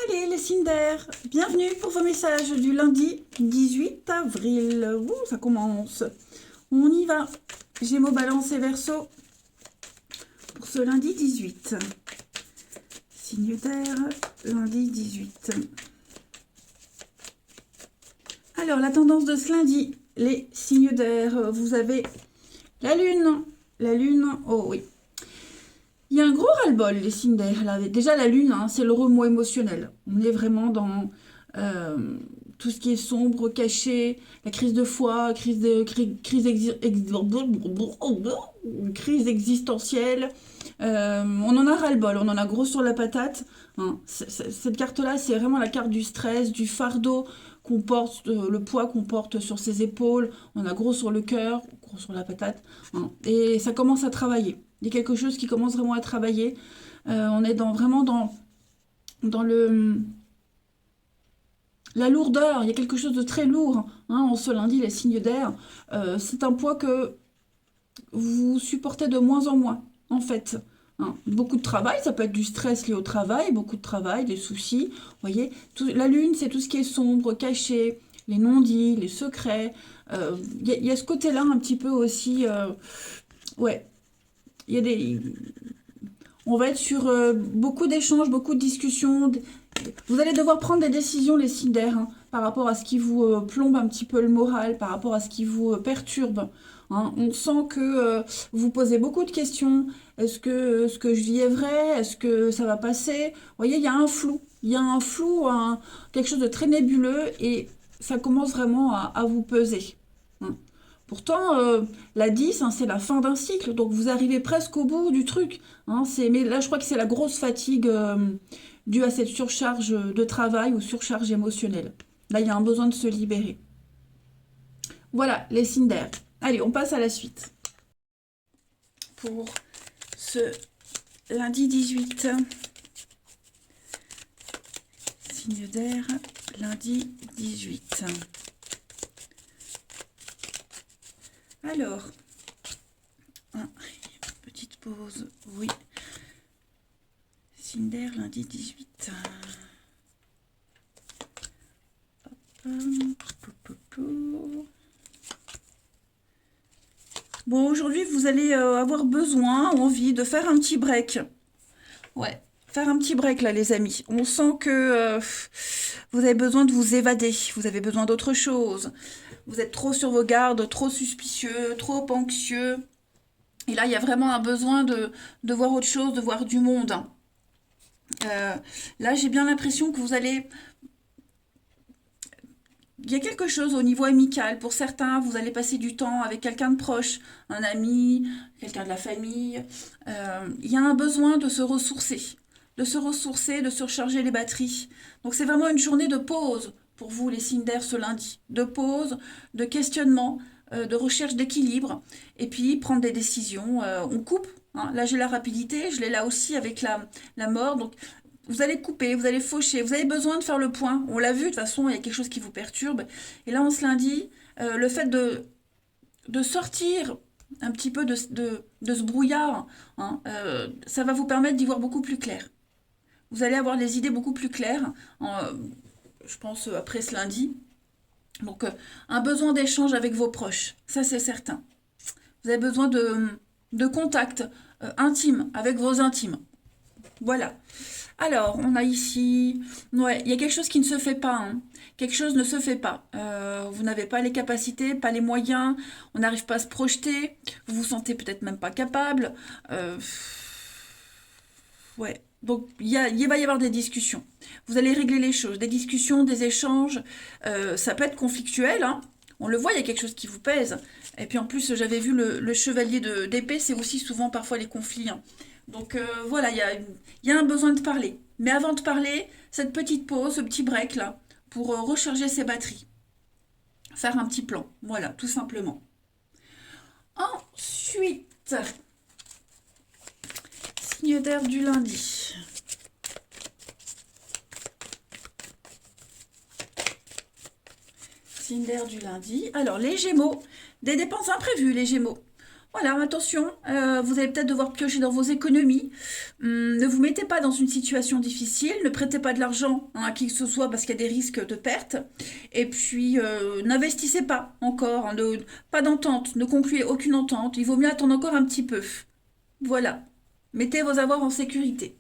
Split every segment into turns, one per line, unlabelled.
Allez, les signes d'air, bienvenue pour vos messages du lundi 18 avril. Ouh, ça commence. On y va. Gémeaux, Balance et Verseau pour ce lundi 18. Signe d'air, lundi 18. Alors, la tendance de ce lundi, les signes d'air, vous avez la lune. La lune, oh oui. Il y a un gros ras-le-bol, les signes d'air. Déjà, la lune, hein, c'est le remous émotionnel. On est vraiment dans euh, tout ce qui est sombre, caché, la crise de foi, crise existentielle. On en a ras-le-bol, on en a gros sur la patate. Hein. Cette carte-là, c'est vraiment la carte du stress, du fardeau qu'on porte, le poids qu'on porte sur ses épaules. On a gros sur le cœur, gros sur la patate. Hein. Et ça commence à travailler. Il y a quelque chose qui commence vraiment à travailler. On est vraiment dans la lourdeur. Il y a quelque chose de très lourd. Hein, en ce lundi, les signes d'air. C'est un poids que vous supportez de moins en moins, en fait. Hein, beaucoup de travail, ça peut être du stress lié au travail, beaucoup de travail, des soucis. Vous voyez, la lune, c'est tout ce qui est sombre, caché, les non-dits, les secrets. Il y a ce côté-là un petit peu aussi. Ouais, il y a des... On va être sur beaucoup d'échanges, beaucoup de discussions. Vous allez devoir prendre des décisions, les signes d'air, hein, par rapport à ce qui vous plombe un petit peu le moral, par rapport à ce qui vous perturbe. Hein. On sent que vous posez beaucoup de questions. Est-ce que ce que je vis est vrai? Est-ce que ça va passer? Vous voyez, il y a un flou. Il y a un flou, quelque chose de très nébuleux, et ça commence vraiment à vous peser. Hein. Pourtant, la 10, hein, c'est la fin d'un cycle, donc vous arrivez presque au bout du truc. Hein, mais là, je crois que c'est la grosse fatigue due à cette surcharge de travail ou surcharge émotionnelle. Là, il y a un besoin de se libérer. Voilà, les signes d'air. Allez, on passe à la suite. Pour ce lundi 18, signe d'air, lundi 18. Alors, petite pause, oui. Signe d'air, lundi 18. Bon, aujourd'hui, vous allez avoir besoin, envie de faire un petit break. Ouais, faire un petit break là, les amis. On sent que vous avez besoin de vous évader. Vous avez besoin d'autre chose. Vous êtes trop sur vos gardes, trop suspicieux, trop anxieux. Et là, il y a vraiment un besoin de voir autre chose, de voir du monde. Là, j'ai bien l'impression que vous allez... Il y a quelque chose au niveau amical. Pour certains, vous allez passer du temps avec quelqu'un de proche, un ami, quelqu'un de la famille. Il y a un besoin de se ressourcer, de se recharger les batteries. Donc c'est vraiment une journée de pause pour vous, les signes d'air, ce lundi. De pause, de questionnement, de recherche d'équilibre, et puis prendre des décisions. On coupe. Hein. Là, j'ai la rapidité, je l'ai là aussi avec la mort. Donc vous allez couper, vous allez faucher, vous avez besoin de faire le point. On l'a vu, de toute façon, il y a quelque chose qui vous perturbe. Et là, on se lundi, le fait de sortir un petit peu de ce brouillard, hein, ça va vous permettre d'y voir beaucoup plus clair. Vous allez avoir les idées beaucoup plus claires, je pense, après ce lundi. Donc, un besoin d'échange avec vos proches, ça c'est certain. Vous avez besoin de contact intime avec vos intimes. Voilà. Alors, on a ici... Ouais, il y a quelque chose qui ne se fait pas. Hein. Quelque chose ne se fait pas. Vous n'avez pas les capacités, pas les moyens. On n'arrive pas à se projeter. Vous vous sentez peut-être même pas capable. Ouais. Donc, il va y avoir des discussions. Vous allez régler les choses. Des discussions, des échanges. Ça peut être conflictuel. Hein. On le voit, il y a quelque chose qui vous pèse. Et puis en plus, j'avais vu le chevalier d'épée, c'est aussi souvent parfois les conflits. Hein. Donc voilà, il y a un besoin de parler. Mais avant de parler, cette petite pause, ce petit break là, pour recharger ses batteries. Faire un petit plan. Voilà, tout simplement. Ensuite, signe d'air du lundi. Signe d'air du lundi. Alors, les Gémeaux, des dépenses imprévues, les Gémeaux. Voilà, attention, vous allez peut-être devoir piocher dans vos économies. Ne vous mettez pas dans une situation difficile, ne prêtez pas de l'argent à qui que ce soit parce qu'il y a des risques de perte. Et puis, n'investissez pas encore, hein, pas d'entente, ne concluez aucune entente. Il vaut mieux attendre encore un petit peu. Voilà. Mettez vos avoirs en sécurité.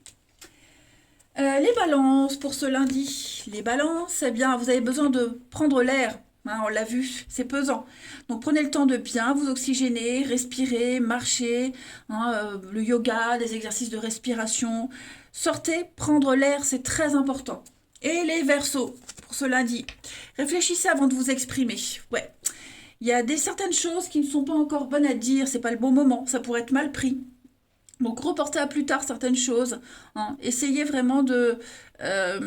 Les balances pour ce lundi. Les balances, eh bien, vous avez besoin de prendre l'air. Hein, on l'a vu, c'est pesant. Donc prenez le temps de bien vous oxygéner, respirer, marcher, hein, le yoga, des exercices de respiration. Sortez, prendre l'air, c'est très important. Et les versos pour ce lundi. Réfléchissez avant de vous exprimer. Ouais. Il y a certaines choses qui ne sont pas encore bonnes à dire, c'est pas le bon moment, ça pourrait être mal pris. Donc reportez à plus tard certaines choses, hein. Essayez vraiment de faire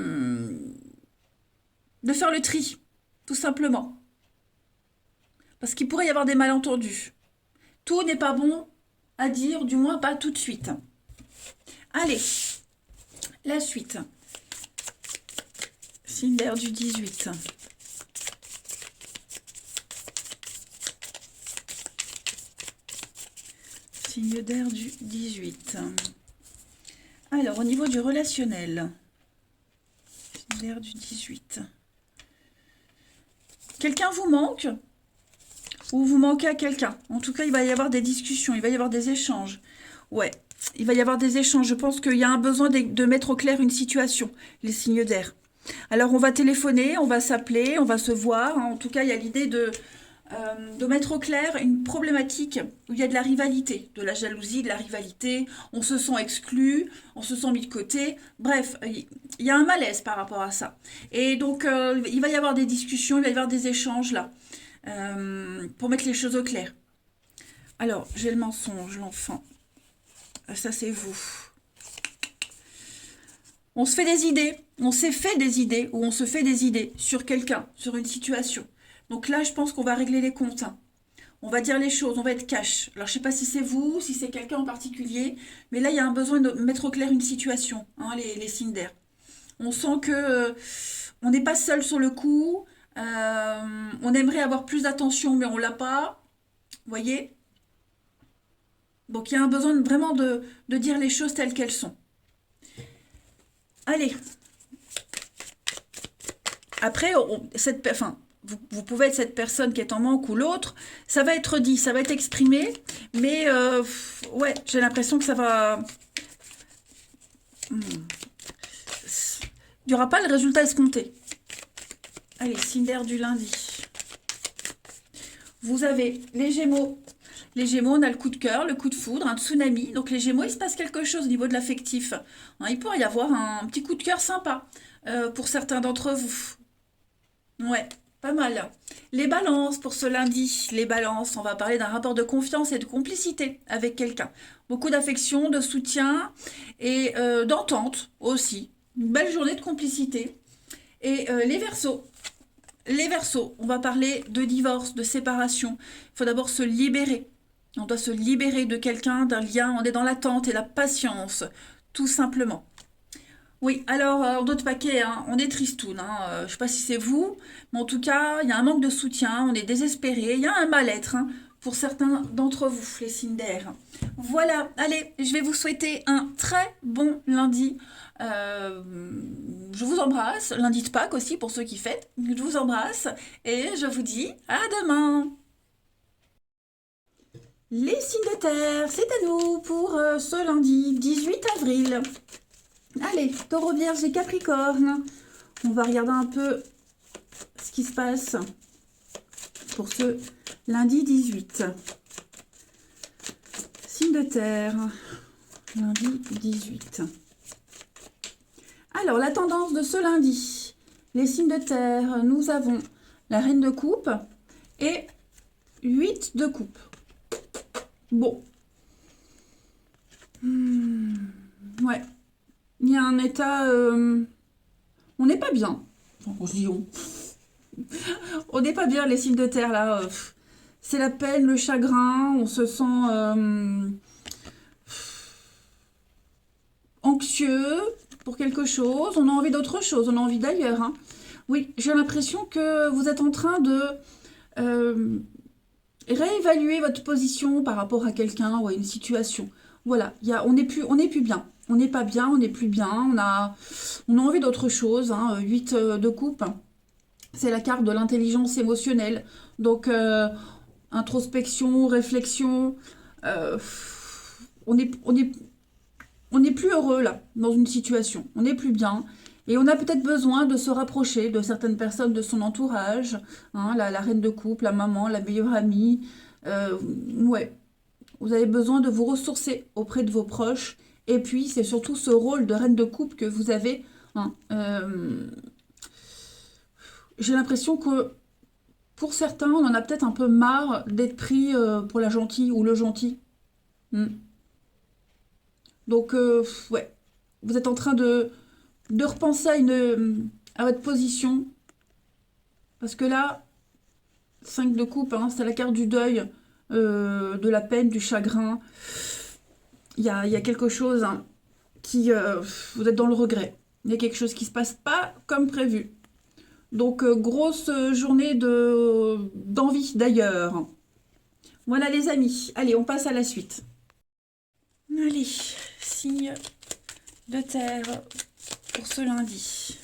le tri, tout simplement. Parce qu'il pourrait y avoir des malentendus. Tout n'est pas bon à dire, du moins pas tout de suite. Allez, la suite. Signe d'air du 18. Signe d'air du 18. Alors, au niveau du relationnel. Signe d'air du 18. Quelqu'un vous manque ou vous manquez à quelqu'un. En tout cas, il va y avoir des discussions, il va y avoir des échanges. Ouais, il va y avoir des échanges. Je pense qu'il y a un besoin de mettre au clair une situation, les signes d'air. Alors, on va téléphoner, on va s'appeler, on va se voir. En tout cas, il y a l'idée de mettre au clair une problématique où il y a de la rivalité, de la jalousie, de la rivalité. On se sent exclu, on se sent mis de côté. Bref, il y a un malaise par rapport à ça. Et donc, il va y avoir des discussions, il va y avoir des échanges là. Pour mettre les choses au clair. Alors, j'ai le mensonge, l'enfant. Ça, c'est vous. On se fait des idées, on s'est fait des idées, ou on se fait des idées sur quelqu'un, sur une situation. Donc là, je pense qu'on va régler les comptes, hein. On va dire les choses, on va être cash. Alors, je sais pas si c'est vous, si c'est quelqu'un en particulier, mais là, il y a un besoin de mettre au clair une situation, hein, les signes d'air. On sent que on n'est pas seul sur le coup. On aimerait avoir plus d'attention, mais on l'a pas. Vous voyez? Donc il y a un besoin vraiment de dire les choses telles qu'elles sont. Allez. Après, enfin, vous pouvez être cette personne qui est en manque ou l'autre. Ça va être dit, ça va être exprimé. Mais ouais, j'ai l'impression que ça va. Il n'y aura pas le résultat escompté. Allez, signe d'air du lundi. Vous avez les Gémeaux. Les Gémeaux, on a le coup de cœur, le coup de foudre, un tsunami. Donc les Gémeaux, il se passe quelque chose au niveau de l'affectif. Hein, il pourrait y avoir un petit coup de cœur sympa pour certains d'entre vous. Ouais, pas mal. Les balances pour ce lundi. Les balances, on va parler d'un rapport de confiance et de complicité avec quelqu'un. Beaucoup d'affection, de soutien et d'entente aussi. Une belle journée de complicité. Et les Verseaux. Les Verseaux, on va parler de divorce, de séparation. Il faut d'abord se libérer. On doit se libérer de quelqu'un, d'un lien. On est dans l'attente et la patience, tout simplement. Oui, alors, en d'autres paquets, hein, on est tristoun, hein, je ne sais pas si c'est vous, mais en tout cas, il y a un manque de soutien, on est désespéré, il y a un mal-être, hein, pour certains d'entre vous, les signes d'air. Voilà, allez, je vais vous souhaiter un très bon lundi. Euh, je vous embrasse, lundi de Pâques aussi pour ceux qui fêtent. Je vous embrasse et je vous dis à demain. Les signes de terre, c'est à nous pour ce lundi 18 avril. Allez, taureau, vierge et capricorne. On va regarder un peu ce qui se passe pour ce lundi 18. Signe de terre, lundi 18. Alors, la tendance de ce lundi. Les signes de terre, nous avons la reine de coupe et 8 de coupe. Bon. Ouais. Il y a un état... on n'est pas bien. Enfin, je dis on. On n'est pas bien, les signes de terre, là. C'est la peine, le chagrin. On se sent anxieux pour quelque chose. On a envie d'autre chose. On a envie d'ailleurs, hein. Oui, j'ai l'impression que vous êtes en train de réévaluer votre position par rapport à quelqu'un ou à une situation. Voilà, on n'est plus bien. on n'est pas bien, on n'est plus bien, on a envie d'autre chose, hein. 8 de coupe, c'est la carte de l'intelligence émotionnelle. Donc, introspection, réflexion, euh, on est, on est, on n'est plus heureux là, dans une situation, on n'est plus bien. Et on a peut-être besoin de se rapprocher de certaines personnes de son entourage, hein, la reine de couple, la maman, la meilleure amie. Ouais, vous avez besoin de vous ressourcer auprès de vos proches. Et puis, c'est surtout ce rôle de reine de couple que vous avez, hein. J'ai l'impression que pour certains, on en a peut-être un peu marre d'être pris pour la gentille ou le gentil. Hmm. Donc, ouais, vous êtes en train de repenser à votre position. Parce que là, 5 de coupe, hein, c'est la carte du deuil, de la peine, du chagrin. Il y a quelque chose, hein, qui... vous êtes dans le regret. Il y a quelque chose qui se passe pas comme prévu. Donc, grosse journée d'envie d'ailleurs. Voilà les amis. Allez, on passe à la suite. Allez, signe de terre pour ce lundi.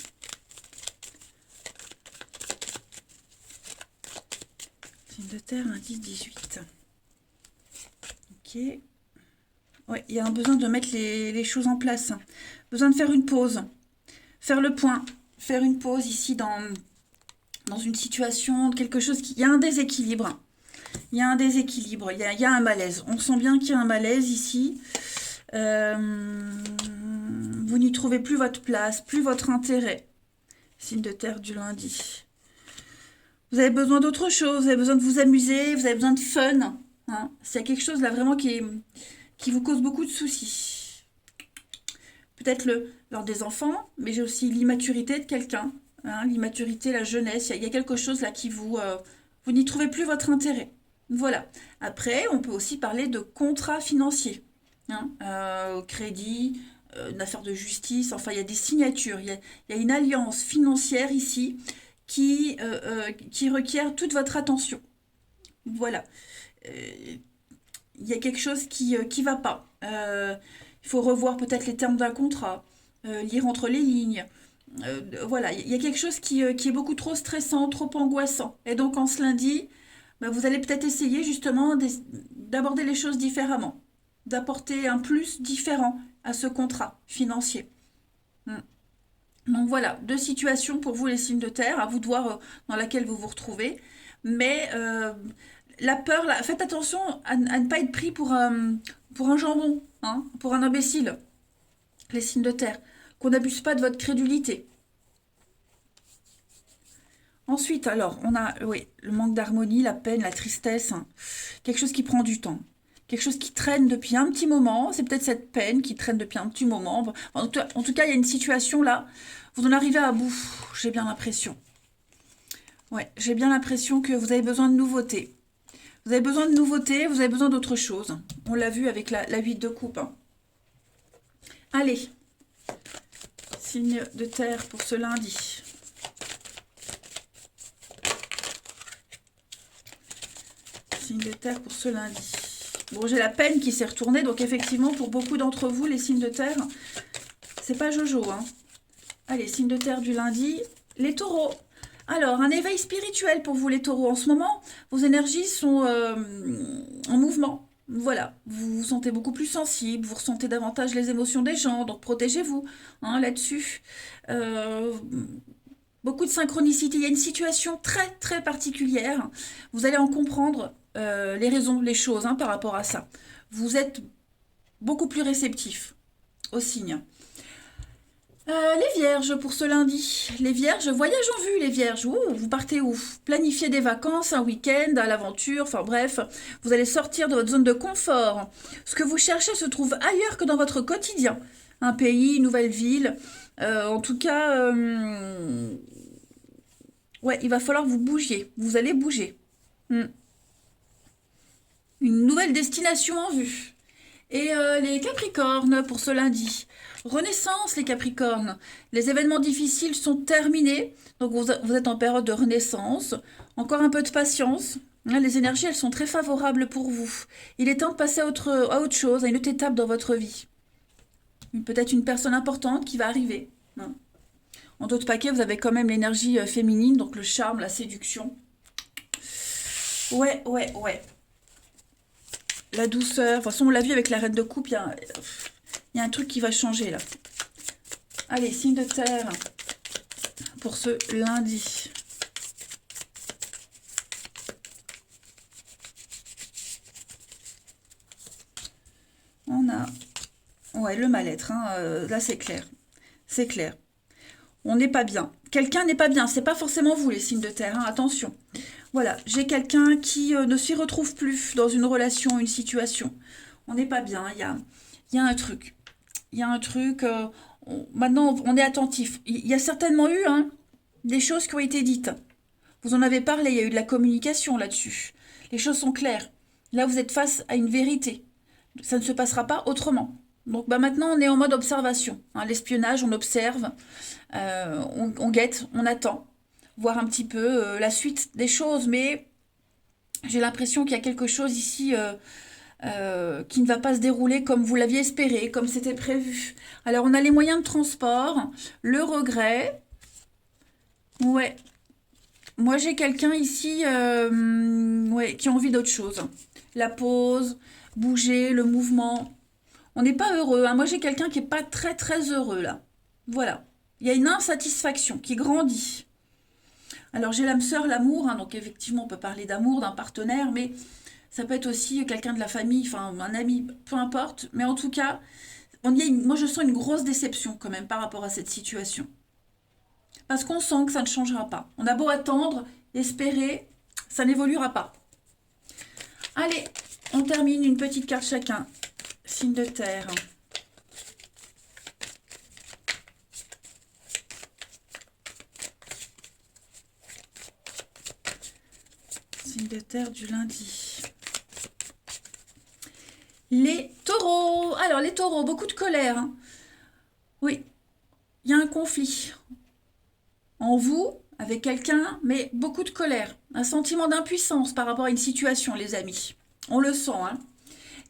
Signe de terre, lundi 18. Ok. Ouais, il y a un besoin de mettre les choses en place. Besoin de faire une pause. Faire le point. Faire une pause ici dans une situation, quelque chose qui... Il y a un déséquilibre. Il y a un déséquilibre, il y a un malaise. On sent bien qu'il y a un malaise ici. Vous n'y trouvez plus votre place, plus votre intérêt. Signe de terre du lundi. Vous avez besoin d'autre chose, vous avez besoin de vous amuser, vous avez besoin de fun. Hein. S'il y a quelque chose là vraiment qui vous cause beaucoup de soucis. Peut-être lors des enfants, mais j'ai aussi l'immaturité de quelqu'un. Hein, l'immaturité, la jeunesse, il y a quelque chose là qui vous n'y trouvez plus votre intérêt. Voilà. Après, on peut aussi parler de contrat financier. Hein, crédit, une affaire de justice, enfin, il y a des signatures. Il y a une alliance financière ici qui requiert toute votre attention. Voilà. Il y a quelque chose qui va pas. Il faut revoir peut-être les termes d'un contrat, lire entre les lignes. Voilà, il y a quelque chose qui est beaucoup trop stressant, trop angoissant. Et donc, en ce lundi, bah, vous allez peut-être essayer justement d'aborder les choses différemment, d'apporter un plus différent à ce contrat financier. Hmm. Donc voilà, deux situations pour vous les signes de terre, à vous de voir dans laquelle vous vous retrouvez. Mais la peur, là, faites attention à ne pas être pris pour un jambon, hein, pour un imbécile, les signes de terre. Qu'on n'abuse pas de votre crédulité. Ensuite, alors, on a, oui, le manque d'harmonie, la peine, la tristesse, hein. Quelque chose qui prend du temps. Quelque chose qui traîne depuis un petit moment. C'est peut-être cette peine qui traîne depuis un petit moment. Enfin, en tout cas, il y a une situation là. Vous en arrivez à bout. J'ai bien l'impression. Ouais, j'ai bien l'impression que vous avez besoin de nouveautés. Vous avez besoin de nouveautés, vous avez besoin d'autre chose. On l'a vu avec la 8 de coupe. Hein. Allez, signe de terre pour ce lundi. Signe de terre pour ce lundi. Bon, j'ai la peine qui s'est retournée, donc effectivement, pour beaucoup d'entre vous, les signes de terre, c'est pas Jojo, hein. Allez, signe de terre du lundi, les taureaux. Alors, un éveil spirituel pour vous, les taureaux. En ce moment, vos énergies sont en mouvement. Voilà, vous vous sentez beaucoup plus sensible, vous ressentez davantage les émotions des gens, donc protégez-vous, hein, là-dessus. Euh, Beaucoup de synchronicité. Il y a une situation très très particulière. Vous allez en comprendre les raisons, les choses, hein, par rapport à ça. Vous êtes beaucoup plus réceptif aux signes. Les vierges pour ce lundi. Les vierges, voyage en vue, les vierges. Ouh, vous partez où? Planifiez des vacances, un week-end, à l'aventure, enfin bref, vous allez sortir de votre zone de confort. Ce que vous cherchez se trouve ailleurs que dans votre quotidien. Un pays, une nouvelle ville. En tout cas, ouais, il va falloir que vous bougiez. Vous allez bouger. Hmm. Une nouvelle destination en vue. Et les Capricornes pour ce lundi. Renaissance, les Capricornes. Les événements difficiles sont terminés. Donc vous êtes en période de renaissance. Encore un peu de patience. Hein, les énergies, elles sont très favorables pour vous. Il est temps de passer à autre chose, à une autre étape dans votre vie. Peut-être une personne importante qui va arriver, hein. En d'autres paquets, vous avez quand même l'énergie féminine, donc le charme, la séduction. Ouais, ouais, ouais. La douceur. De toute façon, on l'a vu avec la reine de coupe, il y a un truc qui va changer là. Allez, signe de terre pour ce lundi. On a... Ouais, le mal-être, hein, là c'est clair. C'est clair. On n'est pas bien. Quelqu'un n'est pas bien. C'est pas forcément vous, les signes de terre, hein, attention. Voilà, j'ai quelqu'un qui ne s'y retrouve plus dans une relation, une situation. On n'est pas bien. Il y a un truc. Il y a un truc. Maintenant, on est attentif. Il y a certainement eu hein, des choses qui ont été dites. Vous en avez parlé, il y a eu de la communication là-dessus. Les choses sont claires. Là, vous êtes face à une vérité. Ça ne se passera pas autrement. Donc bah, maintenant, on est en mode observation, hein. L'espionnage, on observe, on guette, on attend, voir un petit peu la suite des choses. Mais j'ai l'impression qu'il y a quelque chose ici qui ne va pas se dérouler comme vous l'aviez espéré, comme c'était prévu. Alors, on a les moyens de transport, le regret. Ouais, moi j'ai quelqu'un ici ouais, qui a envie d'autre chose. La pause, bouger, le mouvement. On n'est pas heureux, hein. Moi, j'ai quelqu'un qui n'est pas très, très heureux, là. Voilà. Il y a une insatisfaction qui grandit. Alors, j'ai l'âme sœur, l'amour, hein, donc effectivement, on peut parler d'amour, d'un partenaire, mais ça peut être aussi quelqu'un de la famille, enfin, un ami, peu importe. Mais en tout cas, moi, je sens une grosse déception, quand même, par rapport à cette situation. Parce qu'on sent que ça ne changera pas. On a beau attendre, espérer, ça n'évoluera pas. Allez, on termine une petite carte chacun. Signe de terre. Signe de terre du lundi. Les taureaux. Alors, les taureaux, beaucoup de colère, hein. Oui, il y a un conflit en vous, avec quelqu'un, mais beaucoup de colère. Un sentiment d'impuissance par rapport à une situation, les amis. On le sent, hein.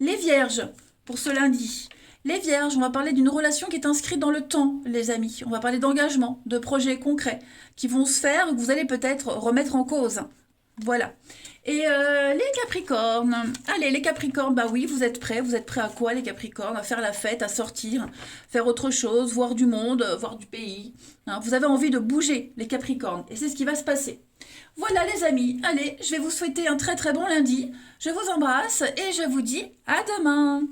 Les vierges, pour ce lundi. Les vierges, on va parler d'une relation qui est inscrite dans le temps, les amis. On va parler d'engagement, de projets concrets qui vont se faire, que vous allez peut-être remettre en cause. Voilà. Et les capricornes. Allez, les capricornes, bah oui, vous êtes prêts. Vous êtes prêts à quoi, les capricornes? À faire la fête, à sortir, faire autre chose, voir du monde, voir du pays. Hein, vous avez envie de bouger, les capricornes. Et c'est ce qui va se passer. Voilà, les amis. Allez, je vais vous souhaiter un très très bon lundi. Je vous embrasse et je vous dis à demain.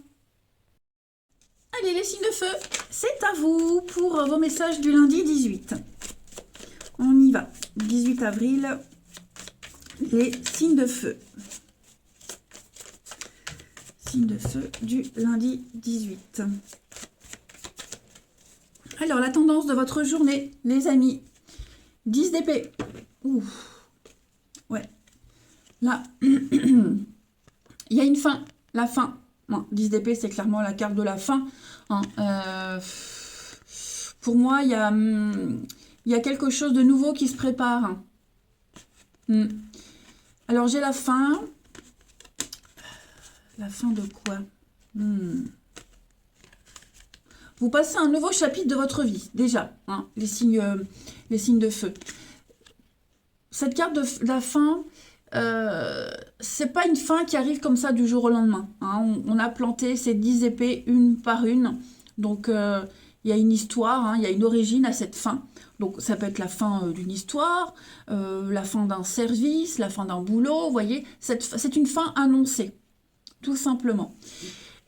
Allez, les signes de feu, c'est à vous pour vos messages du lundi 18. On y va. 18 avril, les signes de feu. Signes de feu du lundi 18. Alors, la tendance de votre journée, les amis. 10 d'épée. Ouh. Ouais. Là, il y a une fin. La fin. 10 d'épée, c'est clairement la carte de la fin. Hein. Pour moi, il y a quelque chose de nouveau qui se prépare. Alors, j'ai la fin. La fin de quoi? Vous passez un nouveau chapitre de votre vie, déjà, hein, les signes de feu. Cette carte de la fin, c'est pas une fin qui arrive comme ça du jour au lendemain. Hein. On a planté ces 10 épées une par une. Donc, il y a une histoire, hein, il y a une origine à cette fin. Donc, ça peut être la fin d'une histoire, la fin d'un service, la fin d'un boulot, vous voyez. C'est une fin annoncée, tout simplement.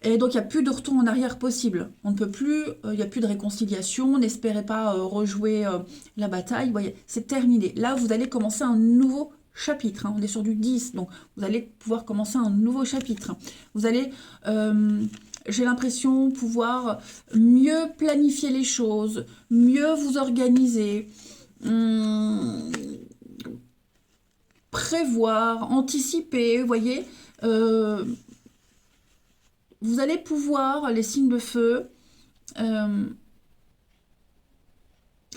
Et donc, il n'y a plus de retour en arrière possible. On ne peut plus, il n'y a plus de réconciliation. N'espérez pas rejouer la bataille. Vous voyez, c'est terminé. Là, vous allez commencer un nouveau chapitre. Hein. On est sur du 10, donc vous allez pouvoir commencer un nouveau chapitre. Vous allez, j'ai l'impression, pouvoir mieux planifier les choses, mieux vous organiser, prévoir, anticiper, vous voyez. Vous allez pouvoir, les signes de feu,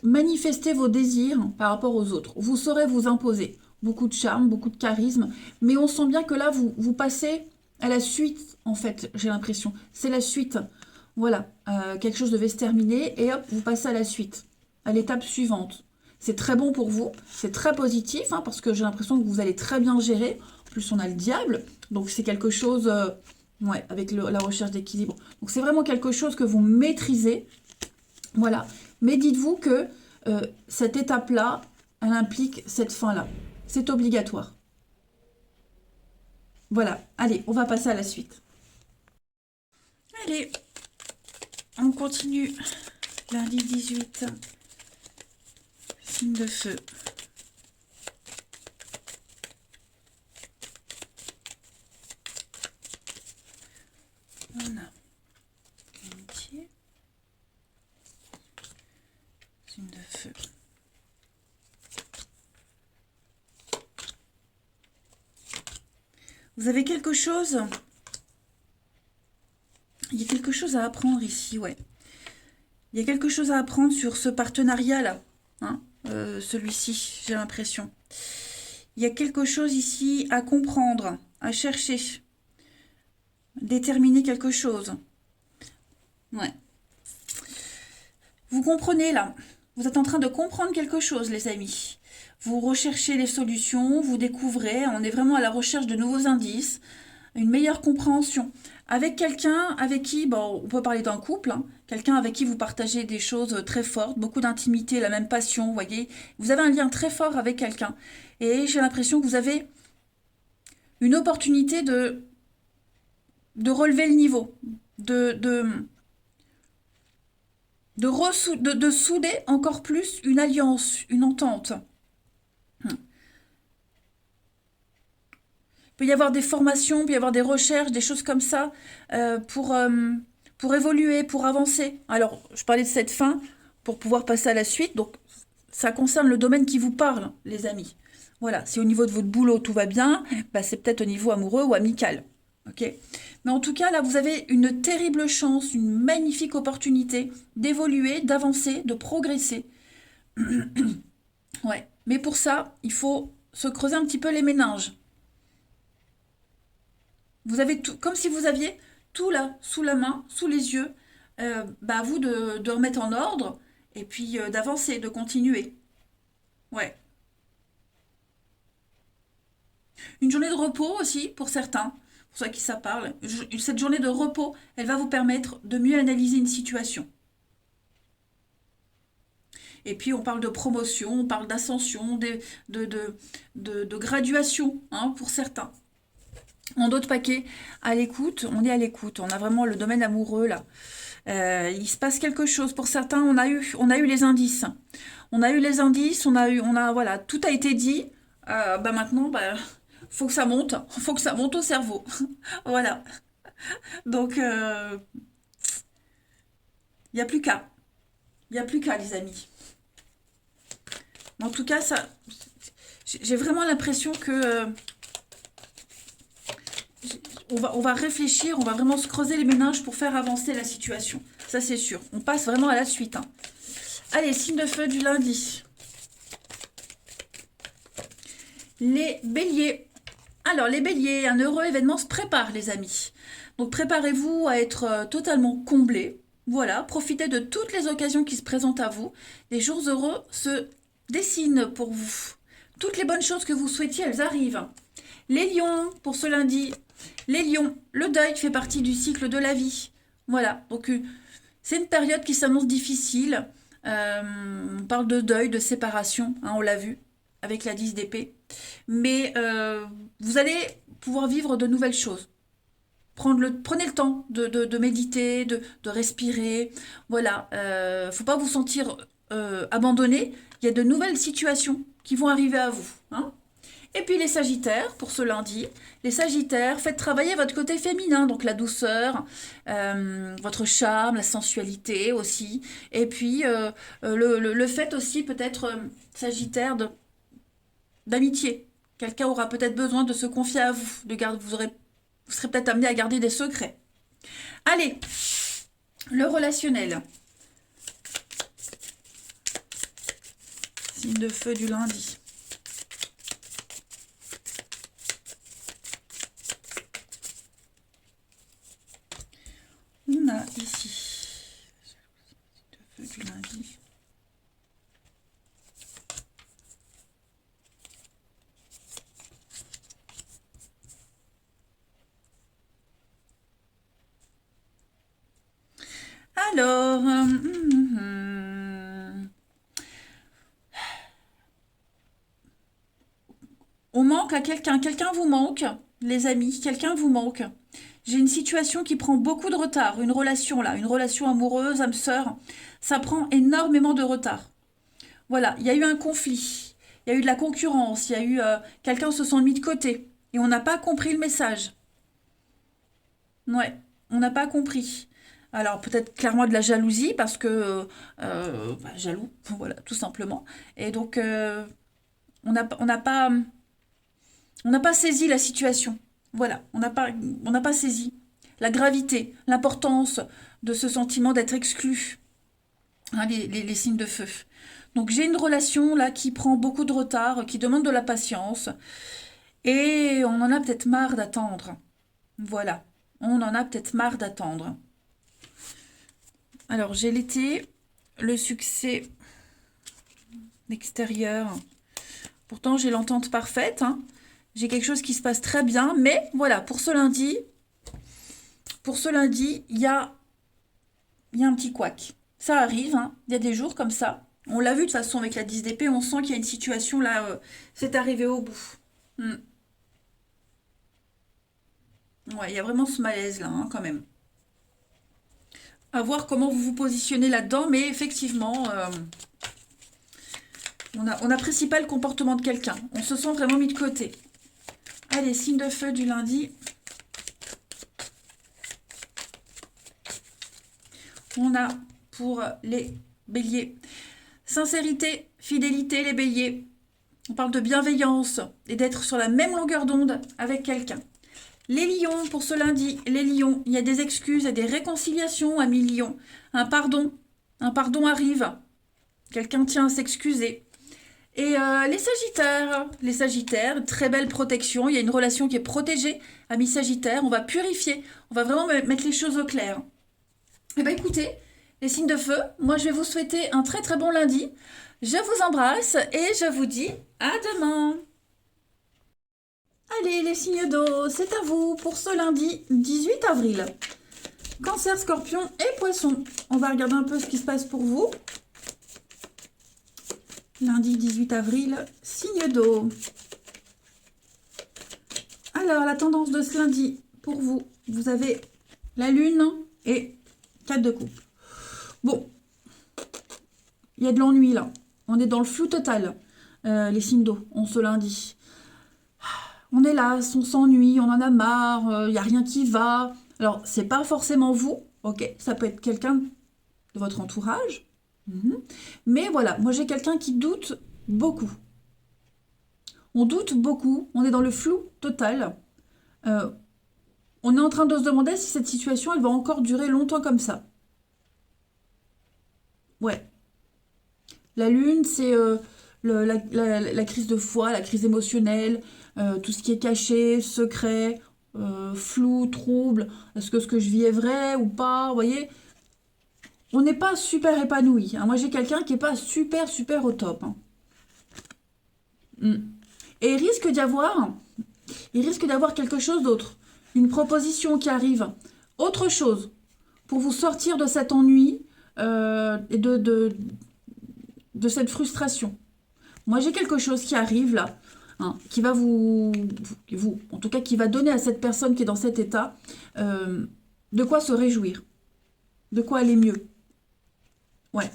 manifester vos désirs par rapport aux autres. Vous saurez vous imposer. Beaucoup de charme, beaucoup de charisme. Mais on sent bien que là, vous passez à la suite, en fait, j'ai l'impression. C'est la suite. Voilà, quelque chose devait se terminer et hop, vous passez à la suite, à l'étape suivante. C'est très bon pour vous, c'est très positif, hein, parce que j'ai l'impression que vous allez très bien gérer. En plus, on a le diable, donc c'est quelque chose, ouais, avec la recherche d'équilibre. Donc c'est vraiment quelque chose que vous maîtrisez, voilà. Mais dites-vous que cette étape-là, elle implique cette fin-là. C'est obligatoire. Voilà, allez, on va passer à la suite. Allez, on continue. Lundi 18, signe de feu. On a l'amitié, signe de feu. Vous avez quelque chose. Il y a quelque chose à apprendre ici, ouais. Il y a quelque chose à apprendre sur ce partenariat-là, hein, celui-ci, j'ai l'impression. Il y a quelque chose ici à comprendre, à chercher, déterminer quelque chose. Ouais. Vous comprenez là, vous êtes en train de comprendre quelque chose, les amis. Vous recherchez les solutions, vous découvrez, on est vraiment à la recherche de nouveaux indices, une meilleure compréhension. Avec quelqu'un avec qui, bon, on peut parler d'un couple, hein, quelqu'un avec qui vous partagez des choses très fortes, beaucoup d'intimité, la même passion, vous voyez. Vous avez un lien très fort avec quelqu'un. Et j'ai l'impression que vous avez une opportunité de relever le niveau, de souder encore plus une alliance, une entente. Il peut y avoir des formations, il peut y avoir des recherches, des choses comme ça pour évoluer, pour avancer. Alors, je parlais de cette fin pour pouvoir passer à la suite. Donc, ça concerne le domaine qui vous parle, les amis. Voilà, si au niveau de votre boulot tout va bien, bah, c'est peut-être au niveau amoureux ou amical. Ok. Mais en tout cas, là, vous avez une terrible chance, une magnifique opportunité d'évoluer, d'avancer, de progresser. Ouais. Mais pour ça, il faut se creuser un petit peu les méninges. Vous avez tout, comme si vous aviez tout là, sous la main, sous les yeux. Bah, à vous de remettre en ordre et puis d'avancer, de continuer. Ouais. Une journée de repos aussi pour certains, pour ceux à qui ça parle. Cette journée de repos, elle va vous permettre de mieux analyser une situation. Et puis on parle de promotion, on parle d'ascension, de graduation, hein, pour certains. En d'autres paquets, à l'écoute, on est à l'écoute. On a vraiment le domaine amoureux là. Il se passe quelque chose. Pour certains, on a eu les indices. On a eu les indices, voilà, tout a été dit. Bah maintenant, bah, faut que ça monte au cerveau. Voilà. Donc, il n'y a plus qu'à. Il n'y a plus qu'à, les amis. En tout cas, ça, j'ai vraiment l'impression que on va réfléchir, on va vraiment se creuser les méninges pour faire avancer la situation. Ça, c'est sûr. On passe vraiment à la suite, hein. Allez, signe de feu du lundi. Les béliers. Alors, les béliers, un heureux événement se prépare, les amis. Donc, préparez-vous à être totalement comblés. Voilà, profitez de toutes les occasions qui se présentent à vous. Des jours heureux se dessinent pour vous. Toutes les bonnes choses que vous souhaitiez, elles arrivent. Les lions, pour ce lundi. Les lions, le deuil fait partie du cycle de la vie. Voilà, donc c'est une période qui s'annonce difficile. On parle de deuil, de séparation, hein, on l'a vu avec la 10 d'épée. Mais vous allez pouvoir vivre de nouvelles choses. Prenez le temps de méditer, de respirer. Voilà, faut pas vous sentir abandonné. Il y a de nouvelles situations qui vont arriver à vous, hein. Et puis les Sagittaires, pour ce lundi, les Sagittaires, faites travailler votre côté féminin, donc la douceur, votre charme, la sensualité aussi. Et puis le fait aussi peut-être, Sagittaire, d'amitié. Quelqu'un aura peut-être besoin de se confier à vous, vous serez peut-être amené à garder des secrets. Allez, le relationnel. Signe de feu du lundi. On a ici Alors, on manque à quelqu'un. Quelqu'un vous manque, les amis. Quelqu'un vous manque. J'ai une situation qui prend beaucoup de retard. Une relation là, une relation amoureuse, âme sœur. Ça prend énormément de retard. Voilà, il y a eu un conflit. Il y a eu de la concurrence. Il y a eu quelqu'un se sent mis de côté. Et on n'a pas compris le message. Ouais, on n'a pas compris. Alors peut-être clairement de la jalousie parce que jaloux, voilà, tout simplement. Et donc on n'a pas on n'a pas saisi la situation. Voilà, on n'a pas saisi la gravité, l'importance de ce sentiment d'être exclu, hein, les signes de feu. Donc j'ai une relation là qui prend beaucoup de retard, qui demande de la patience, et on en a peut-être marre d'attendre. Voilà, on en a peut-être marre d'attendre. Alors j'ai l'été, le succès extérieur. Pourtant j'ai l'entente parfaite, hein. J'ai quelque chose qui se passe très bien, mais voilà, pour ce lundi, il y a un petit couac. Ça arrive, hein. Il y a des jours comme ça. On l'a vu de toute façon avec la 10 d'épée, on sent qu'il y a une situation là, c'est arrivé au bout. Hmm. Ouais, il y a vraiment ce malaise là, hein, quand même. À voir comment vous vous positionnez là-dedans, mais effectivement, on n'apprécie pas le comportement de quelqu'un. On se sent vraiment mis de côté. Allez, signe de feu du lundi. On a pour les béliers sincérité, fidélité, les béliers. On parle de bienveillance et d'être sur la même longueur d'onde avec quelqu'un. Les lions, pour ce lundi, les lions, il y a des excuses et des réconciliations, amis lions. Un pardon arrive. Quelqu'un tient à s'excuser. Et les sagittaires, très belle protection. Il y a une relation qui est protégée, amis sagittaires. On va purifier, on va vraiment mettre les choses au clair. Eh bien écoutez, les signes de feu, moi je vais vous souhaiter un très très bon lundi. Je vous embrasse et je vous dis à demain. Allez, les signes d'eau, c'est à vous pour ce lundi 18 avril. Cancer, scorpion et poisson. On va regarder un peu ce qui se passe pour vous. Lundi 18 avril, signe d'eau. Alors, la tendance de ce lundi, pour vous, vous avez la lune et 4 de coupe. Bon, il y a de l'ennui là. On est dans le flou total, les signes d'eau, on ce lundi. On est là, on s'ennuie, on en a marre, il n'y a rien qui va. Alors, c'est pas forcément vous, ok? Ça peut être quelqu'un de votre entourage. Mais voilà, moi j'ai quelqu'un qui doute beaucoup. On doute beaucoup, on est dans le flou total. Euh, on est en train de se demander si cette situation, elle va encore durer longtemps comme ça. Ouais. La lune, c'est la crise de foi, la crise émotionnelle, tout ce qui est caché, secret, flou, trouble. Est-ce que ce que je vis est vrai ou pas? Vous voyez, on n'est pas super épanoui, hein. Moi, j'ai quelqu'un qui n'est pas super, super au top, hein. Mm. Et il risque d'y avoir quelque chose d'autre. Une proposition qui arrive. Autre chose. Pour vous sortir de cet ennui et de cette frustration. Moi, j'ai quelque chose qui arrive là, hein, qui va en tout cas, qui va donner à cette personne qui est dans cet état euh, de quoi se réjouir, de quoi aller mieux. Ouais.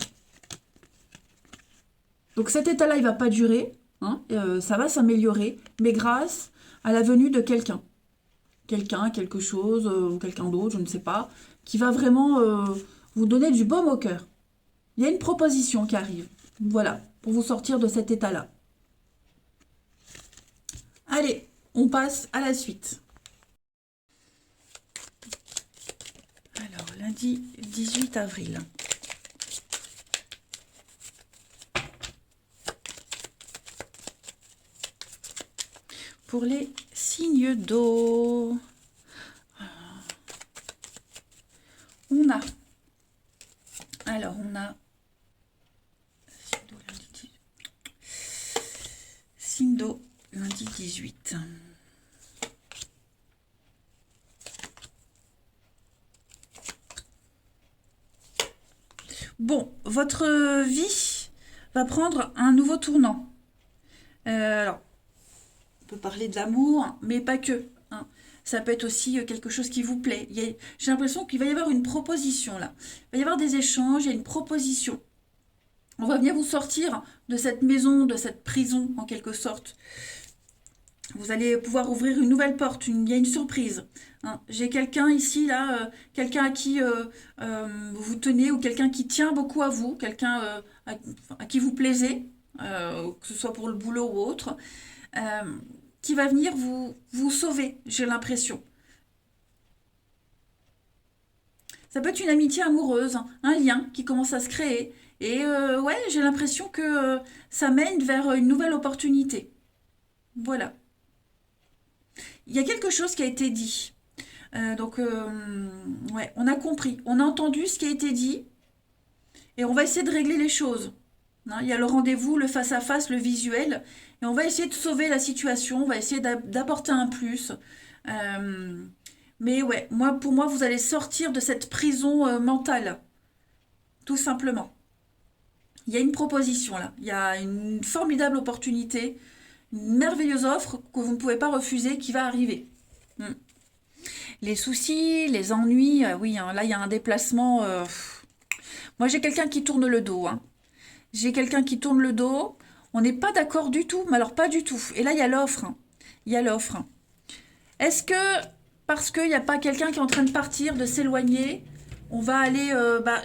Donc cet état-là, il va pas durer, hein, ça va s'améliorer, mais grâce à la venue de quelqu'un. Quelqu'un, quelque chose, ou quelqu'un d'autre, je ne sais pas, qui va vraiment vous donner du baume au cœur. Il y a une proposition qui arrive, voilà, pour vous sortir de cet état-là. Allez, on passe à la suite. Alors, lundi 18 avril. Pour les signes d'eau, on a signe d'eau lundi 18. Bon, votre vie va prendre un nouveau tournant. Alors, on peut parler de l'amour, mais pas que, hein. Ça peut être aussi quelque chose qui vous plaît. J'ai l'impression qu'il va y avoir une proposition là. Il va y avoir des échanges, il y a une proposition. On va venir vous sortir de cette maison, de cette prison en quelque sorte. Vous allez pouvoir ouvrir une nouvelle porte, il y a une surprise, hein. J'ai quelqu'un ici, là, quelqu'un à qui vous tenez ou quelqu'un qui tient beaucoup à vous, quelqu'un à qui vous plaisez, que ce soit pour le boulot ou autre, euh, qui va venir vous sauver, j'ai l'impression. Ça peut être une amitié amoureuse, hein, un lien qui commence à se créer. Et ouais, j'ai l'impression que ça mène vers une nouvelle opportunité. Voilà. Il y a quelque chose qui a été dit. Ouais, on a compris, on a entendu ce qui a été dit et on va essayer de régler les choses, hein. Il y a le rendez-vous, le face-à-face, le visuel et on va essayer de sauver la situation, on va essayer d'apporter un plus. Euh, mais ouais, pour moi, vous allez sortir de cette prison mentale, tout simplement. Il y a une proposition là, il y a une formidable opportunité, une merveilleuse offre que vous ne pouvez pas refuser qui va arriver. Hmm. Les soucis, les ennuis, oui, hein, là il y a un déplacement. Moi j'ai quelqu'un qui tourne le dos, hein. J'ai quelqu'un qui tourne le dos. On n'est pas d'accord du tout, mais alors pas du tout. Et là il y a l'offre, hein. Il y a l'offre. Est-ce que parce qu'il n'y a pas quelqu'un qui est en train de partir, de s'éloigner, on va aller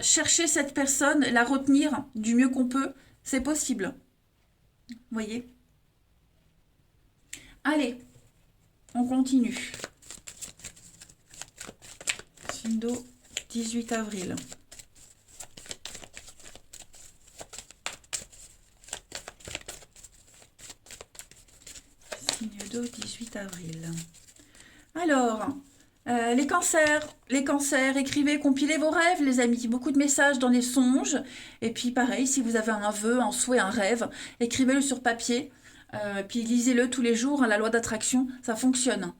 chercher cette personne, la retenir du mieux qu'on peut? C'est possible. Vous voyez? Allez, on continue. Shindo, 18 avril. Signe d'eau, 18 avril. Alors, les cancers, écrivez, compilez vos rêves, les amis. Beaucoup de messages dans les songes. Et puis, pareil, si vous avez un vœu, un souhait, un rêve, écrivez-le sur papier. Puis lisez-le tous les jours, hein, la loi d'attraction, ça fonctionne.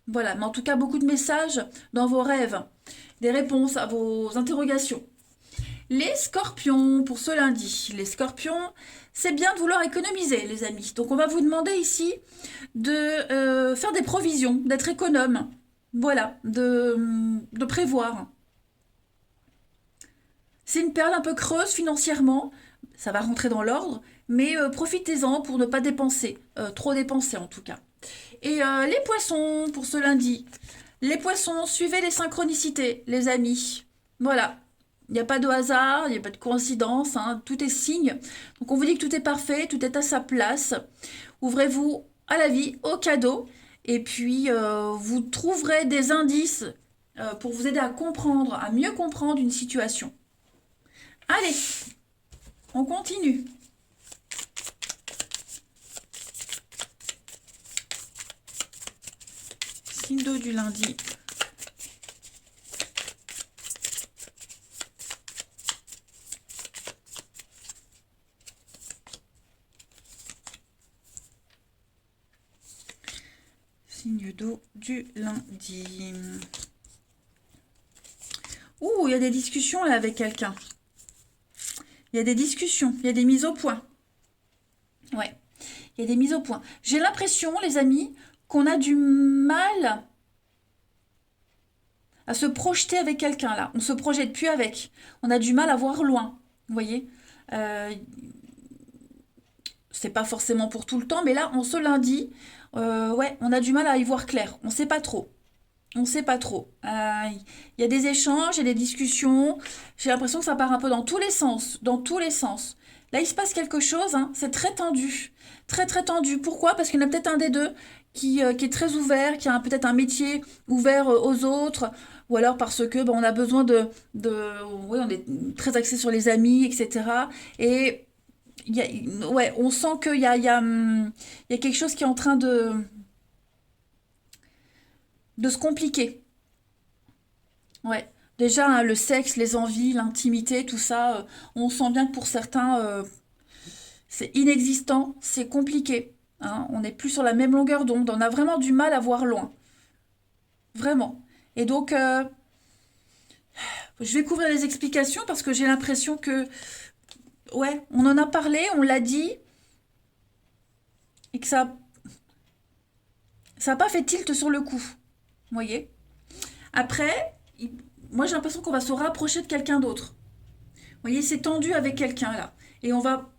Voilà, mais en tout cas, beaucoup de messages dans vos rêves, des réponses à vos interrogations. Les scorpions, pour ce lundi. Les scorpions, c'est bien de vouloir économiser, les amis. Donc, on va vous demander ici de faire des provisions, d'être économe. Voilà, de prévoir. C'est une période un peu creuse financièrement. Ça va rentrer dans l'ordre, mais profitez-en pour ne pas dépenser. Trop dépenser, en tout cas. Et les poissons, pour ce lundi. Les poissons, suivez les synchronicités, les amis. Voilà. Il n'y a pas de hasard, il n'y a pas de coïncidence, hein, tout est signe. Donc on vous dit que tout est parfait, tout est à sa place. Ouvrez-vous à la vie, au cadeau, et puis vous trouverez des indices pour vous aider à comprendre, à mieux comprendre une situation. Allez, on continue. Signe d'eau du lundi. Signe d'eau du lundi. Ouh, il y a des discussions là avec quelqu'un. Il y a des discussions, il y a des mises au point. Ouais, il y a des mises au point. J'ai l'impression, les amis, qu'on a du mal à se projeter avec quelqu'un là. On se projette plus avec. On a du mal à voir loin. Vous voyez? Euh, c'est pas forcément pour tout le temps, mais là, en ce lundi, ouais, on a du mal à y voir clair. On sait pas trop. On sait pas trop. Il y a des échanges, il y a des discussions. J'ai l'impression que ça part un peu dans tous les sens. Dans tous les sens. Là, il se passe quelque chose, hein, c'est très tendu. Très, très tendu. Pourquoi? Parce qu'il y en a peut-être un des deux qui est très ouvert, qui a peut-être un métier ouvert aux autres. Ou alors parce que on a besoin ouais, on est très axé sur les amis, etc. Et ouais, on sent il y a quelque chose qui est en train de se compliquer. Ouais. Déjà, hein, le sexe, les envies, l'intimité, tout ça, on sent bien que pour certains, c'est inexistant, c'est compliqué, hein. On n'est plus sur la même longueur d'onde. On a vraiment du mal à voir loin. Vraiment. Et donc, Je vais couvrir les explications parce que j'ai l'impression que, ouais, on en a parlé, on l'a dit, et que ça n'a pas fait tilt sur le coup. Vous voyez? Après, moi j'ai l'impression qu'on va se rapprocher de quelqu'un d'autre. Vous voyez, c'est tendu avec quelqu'un là. Et on va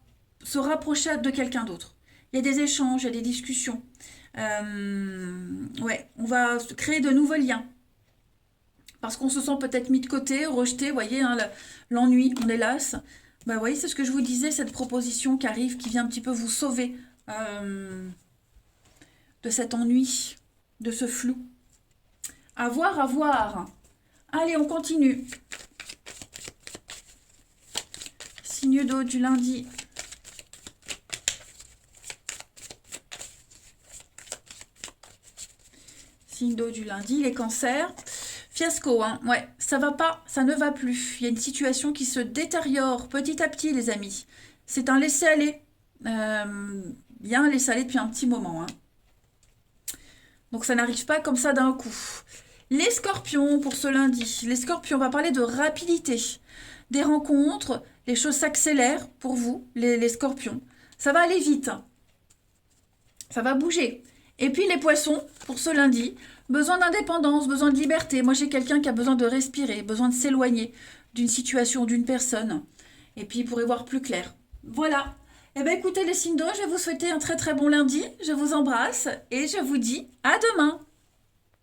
se rapprocher de quelqu'un d'autre. Il y a des échanges, il y a des discussions. Ouais, on va créer de nouveaux liens. Parce qu'on se sent peut-être mis de côté, rejeté, vous voyez, hein, l'ennui, on est lasse. Bah, vous voyez, c'est ce que je vous disais, cette proposition qui arrive, qui vient un petit peu vous sauver de cet ennui, de ce flou. À voir, à voir. Allez, on continue. Signe d'eau du lundi. Signe d'eau du lundi, les cancers. Fiasco, hein. Ouais, ça va pas, ça ne va plus. Il y a une situation qui se détériore petit à petit, les amis. C'est un laisser-aller. Bien un laisser-aller depuis un petit moment, hein. Donc ça n'arrive pas comme ça d'un coup. Les scorpions pour ce lundi. Les scorpions, on va parler de rapidité. Des rencontres, les choses s'accélèrent pour vous, les scorpions. Ça va aller vite. Ça va bouger. Et puis les poissons, pour ce lundi, besoin d'indépendance, besoin de liberté. Moi j'ai quelqu'un qui a besoin de respirer, besoin de s'éloigner d'une situation, d'une personne. Et puis pour y voir plus clair. Voilà. Eh bien écoutez les signes d'eau, je vais vous souhaiter un très très bon lundi. Je vous embrasse et je vous dis à demain.